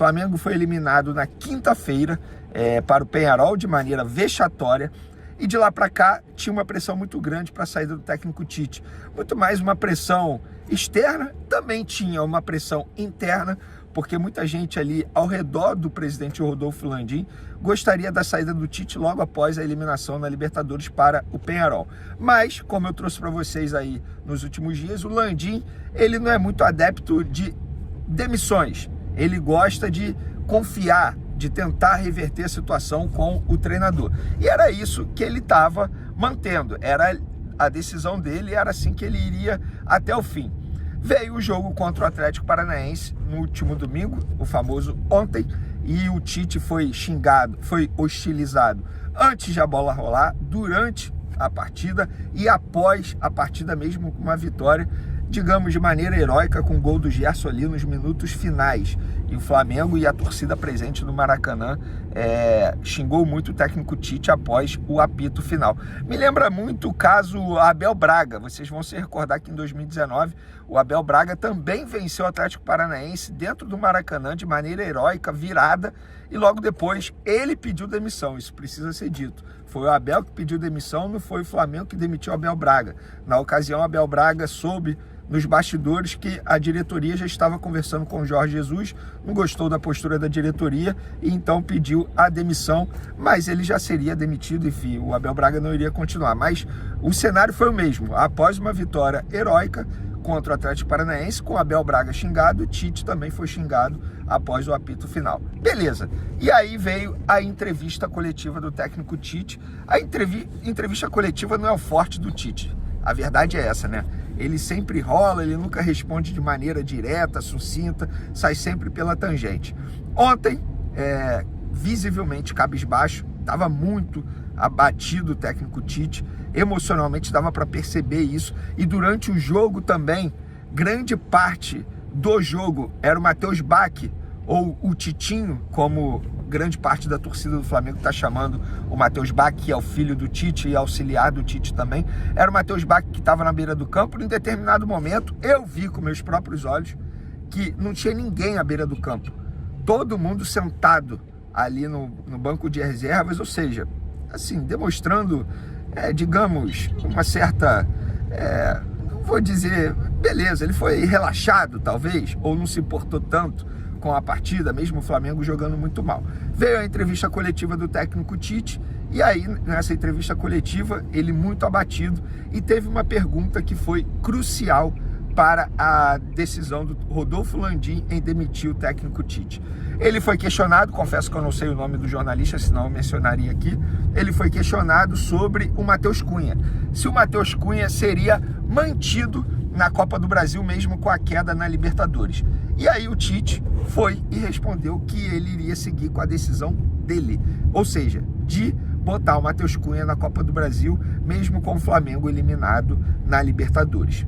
Flamengo foi eliminado na quinta-feira para o Peñarol de maneira vexatória. E de lá para cá tinha uma pressão muito grande para a saída do técnico Tite. Muito mais uma pressão externa, também tinha uma pressão interna, porque muita gente ali ao redor do presidente Rodolfo Landim gostaria da saída do Tite logo após a eliminação na Libertadores para o Peñarol. Mas, como eu trouxe para vocês aí nos últimos dias, o Landim, ele não é muito adepto de demissões. Ele gosta de confiar, de tentar reverter a situação com o treinador. E era isso que ele estava mantendo. Era a decisão dele, era assim que ele iria até o fim. Veio o jogo contra o Atlético Paranaense no último domingo, o famoso ontem, e o Tite foi xingado, foi hostilizado antes de a bola rolar, durante a partida e após a partida mesmo, com uma vitória, digamos, de maneira heróica, com o gol do Gerson ali nos minutos finais. E o Flamengo e a torcida presente no Maracanã xingou muito o técnico Tite após o apito final. Me lembra muito o caso Abel Braga. Vocês vão se recordar que em 2019 o Abel Braga também venceu o Atlético Paranaense dentro do Maracanã de maneira heróica, virada, e logo depois ele pediu demissão. Isso precisa ser dito. Foi o Abel que pediu demissão, não foi o Flamengo que demitiu o Abel Braga. Na ocasião, o Abel Braga soube nos bastidores que a diretoria já estava conversando com o Jorge Jesus, não gostou da postura da diretoria e então pediu a demissão, mas ele já seria demitido, enfim, o Abel Braga não iria continuar. Mas o cenário foi o mesmo. Após uma vitória heróica contra o Atlético Paranaense, com o Abel Braga xingado, o Tite também foi xingado após o apito final. Beleza. E aí veio a entrevista coletiva do técnico Tite. A entrevista coletiva não é o forte do Tite. A verdade é essa, né? Ele sempre rola, ele nunca responde de maneira direta, sucinta, sai sempre pela tangente. Ontem, visivelmente cabisbaixo, estava muito abatido o técnico Tite, emocionalmente dava para perceber isso, e durante o jogo também, grande parte do jogo era o Matheus Bac, ou o Titinho, como grande parte da torcida do Flamengo está chamando o Matheus Bac, que é o filho do Tite e auxiliar do Tite também. Era o Matheus Bac que estava na beira do campo. Em determinado momento, eu vi com meus próprios olhos que não tinha ninguém à beira do campo. Todo mundo sentado ali no banco de reservas, ou seja, assim, demonstrando, digamos, uma certa... não vou dizer... Beleza, ele foi relaxado, talvez, ou não se importou tanto com a partida, mesmo o Flamengo jogando muito mal. Veio a entrevista coletiva do técnico Tite, e aí, nessa entrevista coletiva, ele muito abatido, e teve uma pergunta que foi crucial para a decisão do Rodolfo Landim em demitir o técnico Tite. Ele foi questionado, confesso que eu não sei o nome do jornalista, senão eu mencionaria aqui, ele foi questionado sobre o Matheus Cunha. Se o Matheus Cunha seria mantido na Copa do Brasil, mesmo com a queda na Libertadores. E aí o Tite foi e respondeu que ele iria seguir com a decisão dele, ou seja, de botar o Matheus Cunha na Copa do Brasil, mesmo com o Flamengo eliminado na Libertadores.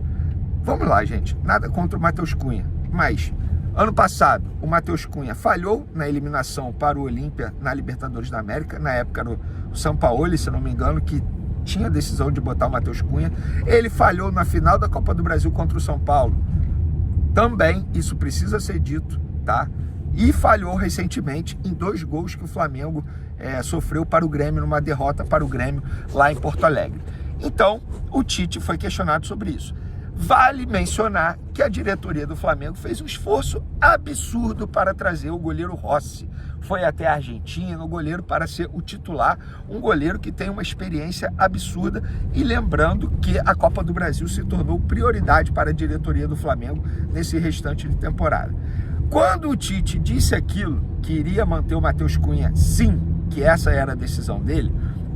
Vamos lá, gente, nada contra o Matheus Cunha, mas ano passado o Matheus Cunha falhou na eliminação para o Olímpia na Libertadores da América, na época era o Sampaoli, se não me engano, que tinha a decisão de botar o Matheus Cunha. Ele falhou na final da Copa do Brasil contra o São Paulo. Também, isso precisa ser dito, tá? E falhou recentemente em 2 gols que o Flamengo sofreu para o Grêmio, numa derrota para o Grêmio lá em Porto Alegre. Então, o Tite foi questionado sobre isso. Vale mencionar que a diretoria do Flamengo fez um esforço absurdo para trazer o goleiro Rossi. Foi até a Argentina, o goleiro para ser o titular, um goleiro que tem uma experiência absurda. E lembrando que a Copa do Brasil se tornou prioridade para a diretoria do Flamengo nesse restante de temporada. Quando o Tite disse aquilo, que iria manter o Matheus Cunha, sim, que essa era a decisão dele,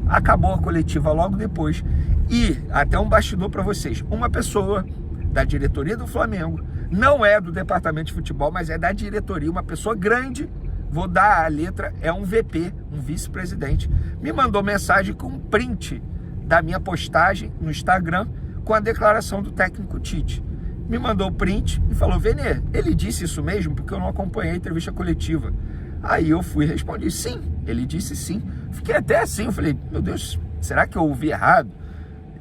acabou a coletiva logo depois. E até um bastidor para vocês, uma pessoa da diretoria do Flamengo, não é do departamento de futebol, mas é da diretoria, uma pessoa grande, vou dar a letra, é um VP, um vice-presidente, me mandou mensagem com um print da minha postagem no Instagram com a declaração do técnico Tite. Me mandou o print e falou: Vene, ele disse isso mesmo? Porque eu não acompanhei a entrevista coletiva. Aí eu fui e respondi: sim, ele disse sim. Fiquei até assim, eu falei: meu Deus, será que eu ouvi errado?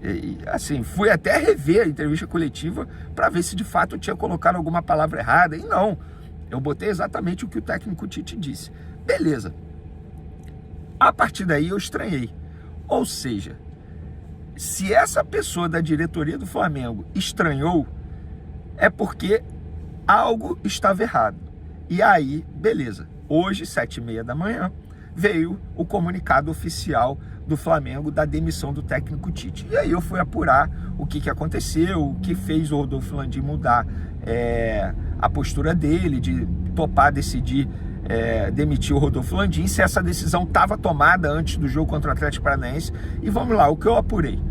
E, assim, fui até rever a entrevista coletiva para ver se de fato eu tinha colocado alguma palavra errada. E não, Eu botei exatamente o que o técnico Tite disse. Beleza. A partir daí eu estranhei. Ou seja, se essa pessoa da diretoria do Flamengo estranhou, é porque algo estava errado. E aí, beleza. Hoje, 7h30 da manhã, veio o comunicado oficial do Flamengo da demissão do técnico Tite. E aí eu fui apurar o que aconteceu, o que fez o Rodolfo Landim mudar a postura dele, de topar, decidir demitir o Rodolfo Landim, se essa decisão estava tomada antes do jogo contra o Atlético Paranaense. E vamos lá, o que eu apurei.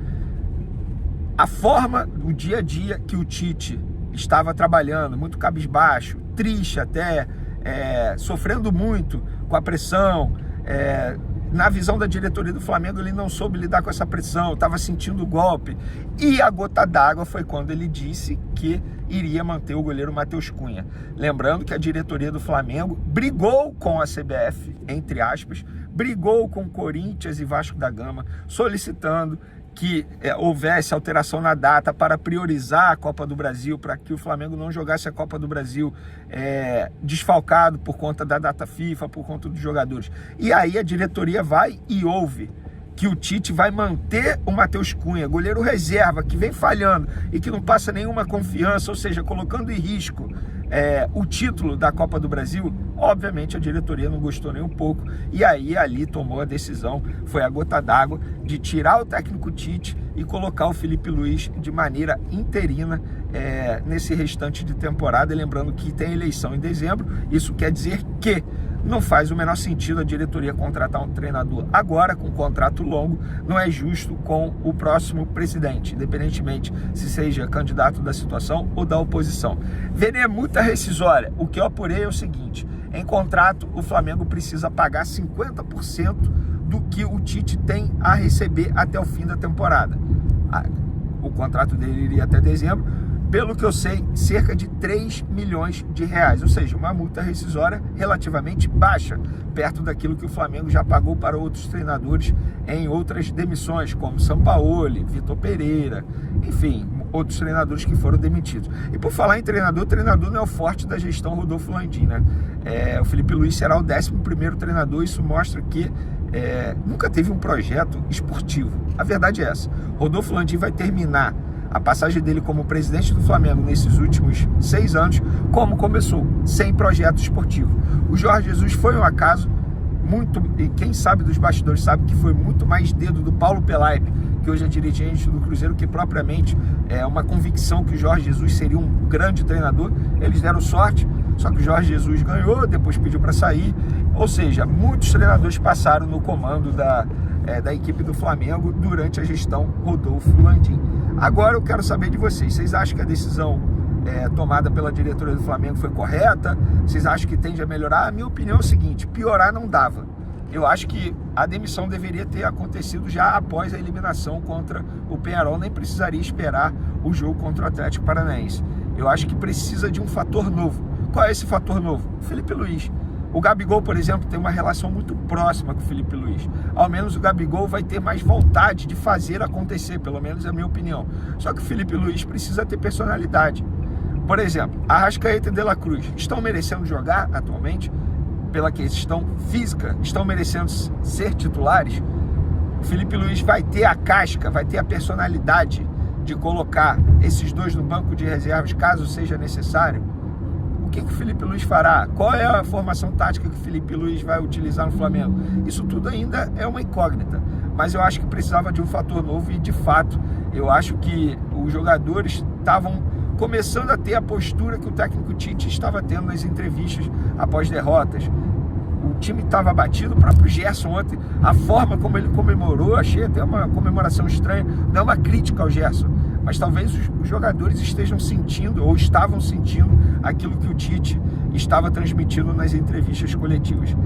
A forma, o dia a dia que o Tite estava trabalhando, muito cabisbaixo, triste até, sofrendo muito com a pressão, na visão da diretoria do Flamengo ele não soube lidar com essa pressão, estava sentindo o golpe, e a gota d'água foi quando ele disse que iria manter o goleiro Matheus Cunha. Lembrando que a diretoria do Flamengo brigou com a CBF, entre aspas, brigou com Corinthians e Vasco da Gama, solicitando que houvesse alteração na data para priorizar a Copa do Brasil, para que o Flamengo não jogasse a Copa do Brasil desfalcado por conta da data FIFA, por conta dos jogadores. E aí a diretoria vai e ouve que o Tite vai manter o Matheus Cunha, goleiro reserva, que vem falhando e que não passa nenhuma confiança, ou seja, colocando em risco o título da Copa do Brasil. Obviamente a diretoria não gostou nem um pouco, e aí ali tomou a decisão, foi a gota d'água, de tirar o técnico Tite e colocar o Felipe Luiz de maneira interina nesse restante de temporada. E lembrando que tem eleição em dezembro, isso quer dizer que não faz o menor sentido a diretoria contratar um treinador agora, com um contrato longo. Não é justo com o próximo presidente, independentemente se seja candidato da situação ou da oposição. Vender multa rescisória. O que eu apurei é o seguinte: em contrato, o Flamengo precisa pagar 50% do que o Tite tem a receber até o fim da temporada. O contrato dele iria até dezembro. Pelo que eu sei, cerca de 3 milhões de reais, ou seja, uma multa rescisória relativamente baixa, perto daquilo que o Flamengo já pagou para outros treinadores em outras demissões, como Sampaoli, Vitor Pereira, enfim, outros treinadores que foram demitidos. E por falar em treinador não é o forte da gestão Rodolfo Landim, né? O Felipe Luiz será o 11º treinador. Isso mostra que nunca teve um projeto esportivo. A verdade é essa. Rodolfo Landim vai terminar a passagem dele como presidente do Flamengo nesses últimos 6 anos, como começou, sem projeto esportivo. O Jorge Jesus foi um acaso, e quem sabe dos bastidores sabe que foi muito mais dedo do Paulo Pelaipe, que hoje é dirigente do Cruzeiro, que propriamente uma convicção que o Jorge Jesus seria um grande treinador. Eles deram sorte, só que o Jorge Jesus ganhou, depois pediu para sair. Ou seja, muitos treinadores passaram no comando da equipe do Flamengo durante a gestão Rodolfo Landim. Agora eu quero saber de vocês. Vocês acham que a decisão tomada pela diretoria do Flamengo foi correta? Vocês acham que tende a melhorar? A minha opinião é o seguinte: piorar não dava. Eu acho que a demissão deveria ter acontecido já após a eliminação contra o Peñarol. Nem precisaria esperar o jogo contra o Atlético Paranaense. Eu acho que precisa de um fator novo. Qual é esse fator novo? Felipe Luiz. O Gabigol, por exemplo, tem uma relação muito próxima com o Felipe Luiz. Ao menos o Gabigol vai ter mais vontade de fazer acontecer, pelo menos é a minha opinião. Só que o Felipe Luiz precisa ter personalidade. Por exemplo, Arrascaeta e De La Cruz estão merecendo jogar atualmente? Pela questão física, estão merecendo ser titulares? O Felipe Luiz vai ter a casca, vai ter a personalidade de colocar esses dois no banco de reservas, caso seja necessário? O que o Felipe Luiz fará? Qual é a formação tática que o Felipe Luiz vai utilizar no Flamengo? Isso tudo ainda é uma incógnita, mas eu acho que precisava de um fator novo e, de fato, eu acho que os jogadores estavam começando a ter a postura que o técnico Tite estava tendo nas entrevistas após derrotas. O time estava abatido. O próprio Gerson ontem, a forma como ele comemorou, achei até uma comemoração estranha. Não é uma crítica ao Gerson, mas talvez os jogadores estejam sentindo ou estavam sentindo aquilo que o Tite estava transmitindo nas entrevistas coletivas.